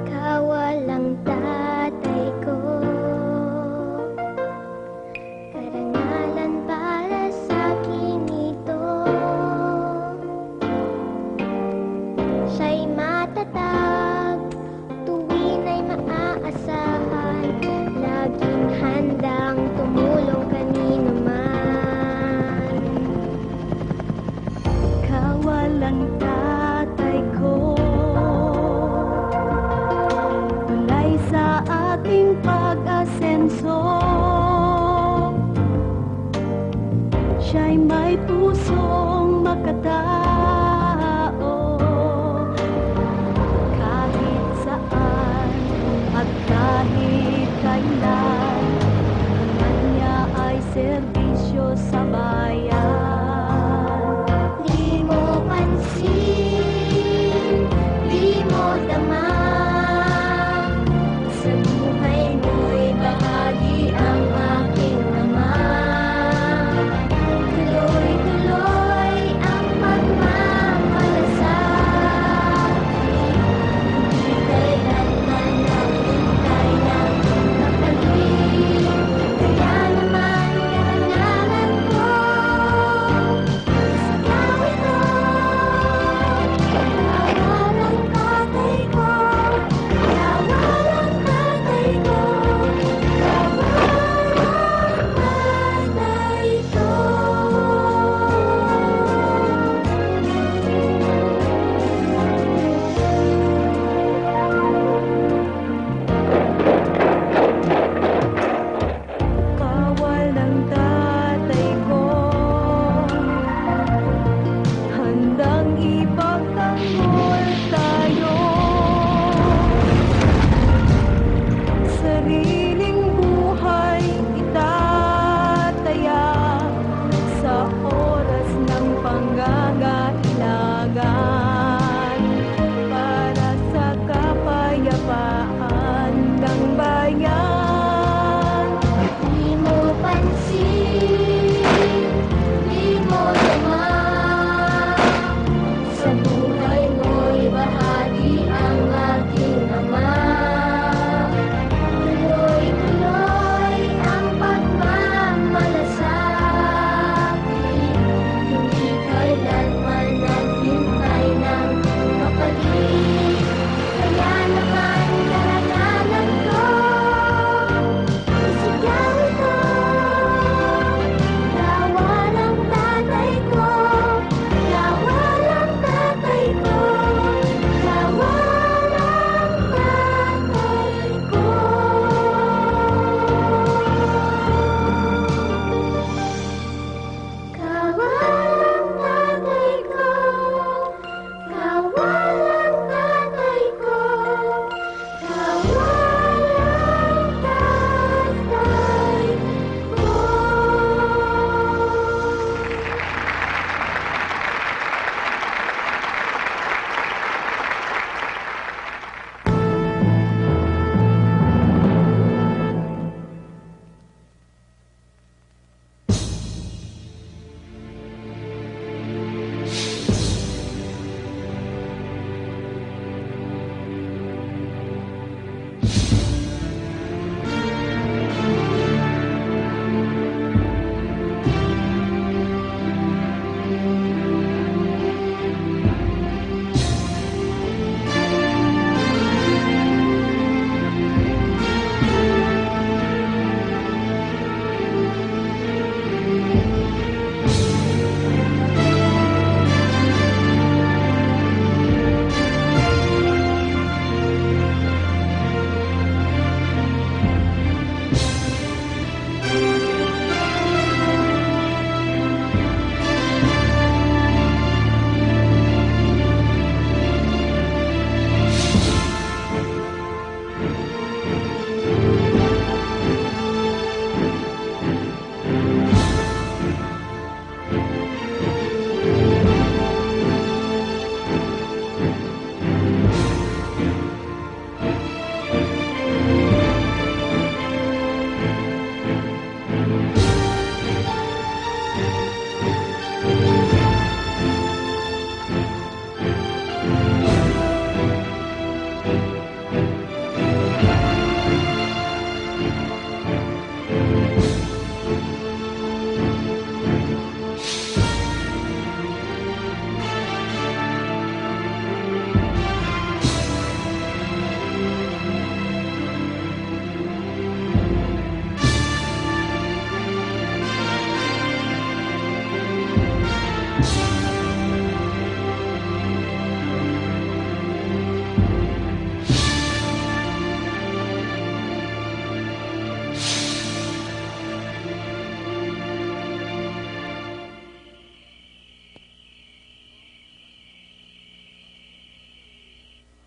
Kawalang tatay ko, karangalan para sa'kin ito. Siya'y matatag, tuwin ay maaasahan, laging handang tumulong kanino man. Kawalang tatay ko, tulay sa ating pag-asenso. Siya'y may pusong makatao, kahit saan at kahit kailan. Ang kanya ay serbisyo sa bayan. Di mo pansin, di mo dama, sa buhay mo'y bahagi ang aking ama. Tuloy-tuloy ang pagmamahal.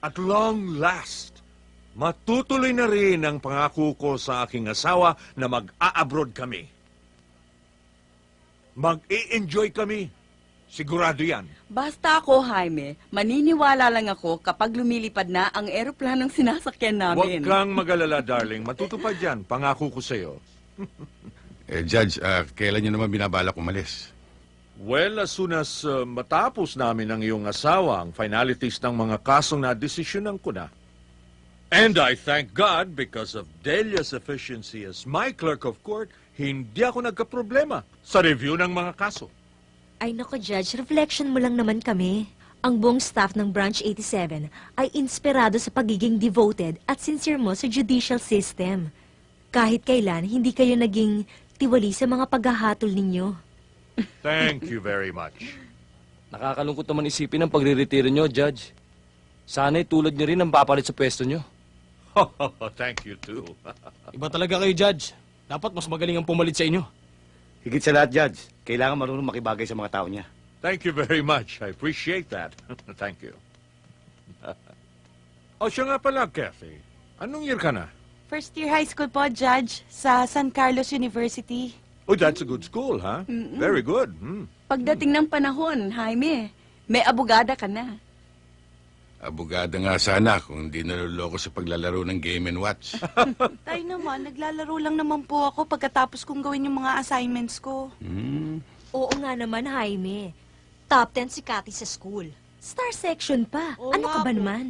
At long last, matutuloy na rin ang pangako ko sa aking asawa na mag-a-abroad kami. Mag-i-enjoy kami. Sigurado yan. Basta ako, Jaime, maniniwala lang ako kapag lumilipad na ang eroplanong sinasakyan Huwag namin. kang mag-alala, darling. Matutupad yan. Pangako ko sa'yo. Judge, kailan niyo naman binabalak umalis? Well, as soon as matapos namin ang iyong asawa ang finalities ng mga kasong na-desisyonan ko na. And I thank God because of Delia's efficiency as my clerk of court, hindi ako nagka-problema sa review ng mga kaso. Ay nako, Judge, reflection mo lang naman kami. Ang buong staff ng Branch 87 ay inspirado sa pagiging devoted at sincere mo sa judicial system. Kahit kailan, hindi kayo naging tiwali sa mga paghahatol ninyo. Thank you very much. Nakakalungkot naman isipin ang pagre-retiro nyo, Judge. Sana'y tulad nyo rin ang papalit sa pwesto nyo. Thank you too. Iba talaga kayo, Judge. Dapat mas magaling ang pumalit sa inyo. Higit sa lahat, Judge, kailangan marunong makibagay sa mga tao niya. Thank you very much. I appreciate that. Thank you. Siya nga pala, Kathy. Anong year ka na? First year high school po, Judge, sa San Carlos University. Oh, that's a good school, huh? Very good. Pagdating ng panahon, Jaime, may abogada ka na. Abogada nga sana kung hindi naluloko sa paglalaro ng Game & Watch. Tayo naman, naglalaro lang naman po ako pagkatapos kong gawin yung mga assignments ko. Oo nga naman, Jaime. Top 10 si Cathy sa school. Star section pa. Oo Ano ka nga ba po. naman?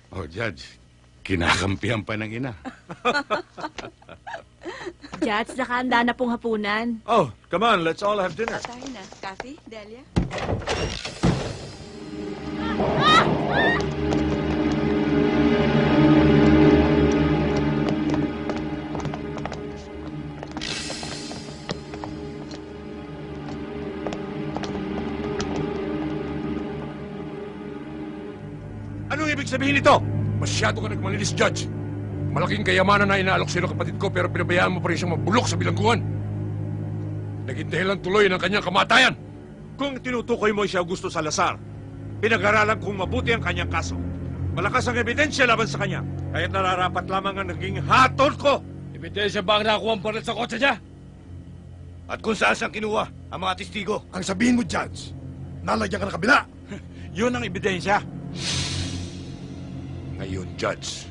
Oh, Judge, kinakampihan pa ng ina. Judge, nakahanda na pong hapunan. Oh, come on. Let's all have dinner. Tayo na. Kathy, Delia. Anong ibig sabihin nito? Masyado ka nagmalinis, Judge. Malaking kayamanan na inaalok sa'yo ng kapatid ko pero pinabayaan mo pa rin siyang mabulok sa bilangguan. Naging dahilan tuloy ng kanyang kamatayan. Kung tinutukoy mo siya Augusto Salazar, pinag-aralan kong mabuti ang kanyang kaso. Malakas ang ebidensya laban sa kanya. Kaya't nararapat lamang ang naging hatol ko. Ebidensya ba ang nakuha ang baril sa kotse niya? At kung saan siyang kinuha ang mga testigo. Ang sabihin mo, Judge, nalagyan ka ng kabila. Yun ang ebidensya. Ngayon, Judge,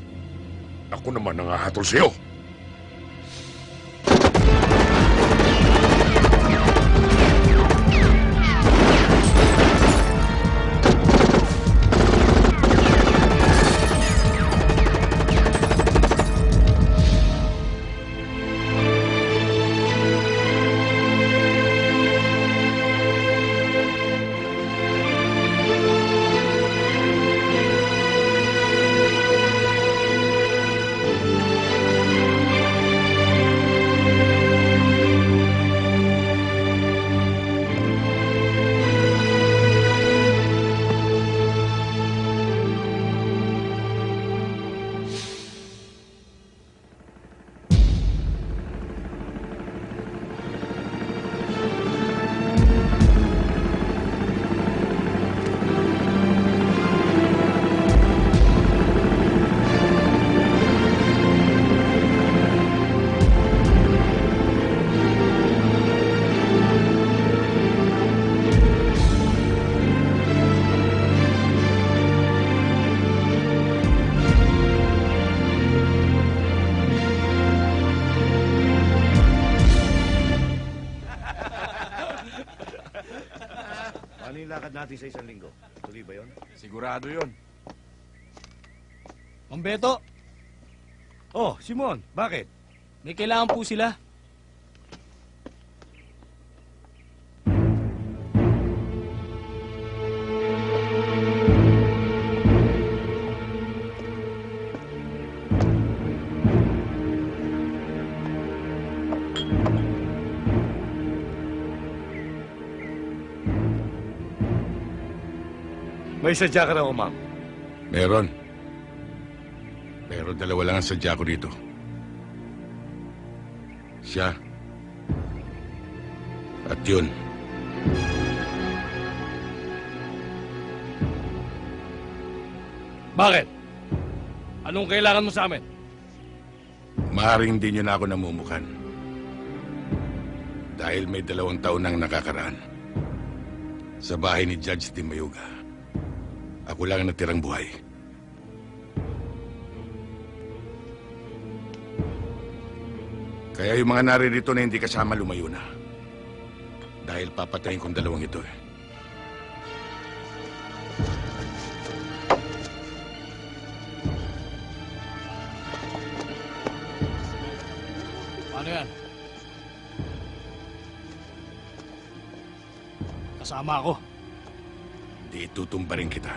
ako naman ang hahatol sa'yo. Ano yung lakad natin sa isang linggo? Tuloy ba yun? Sigurado yun. Mang Beto, Oh, Simon, bakit? may kailangan po sila. May sadya ka raw, ma'am. Meron. Pero dalawa lang ang sadya ko dito. Siya. At yun. Bakit? Anong kailangan mo sa amin? Maaaring hindi nyo na ako namumukan. Dahil may 2 taon nang nakakaraan. Sa bahay ni Judge Di Mayuga. Ako lang ang natirang buhay. Kaya yung mga naririto na hindi kasama lumayo na. Dahil papatayin kong 2 ito eh. Paano yan? Kasama ako. Di itutumba rin kita.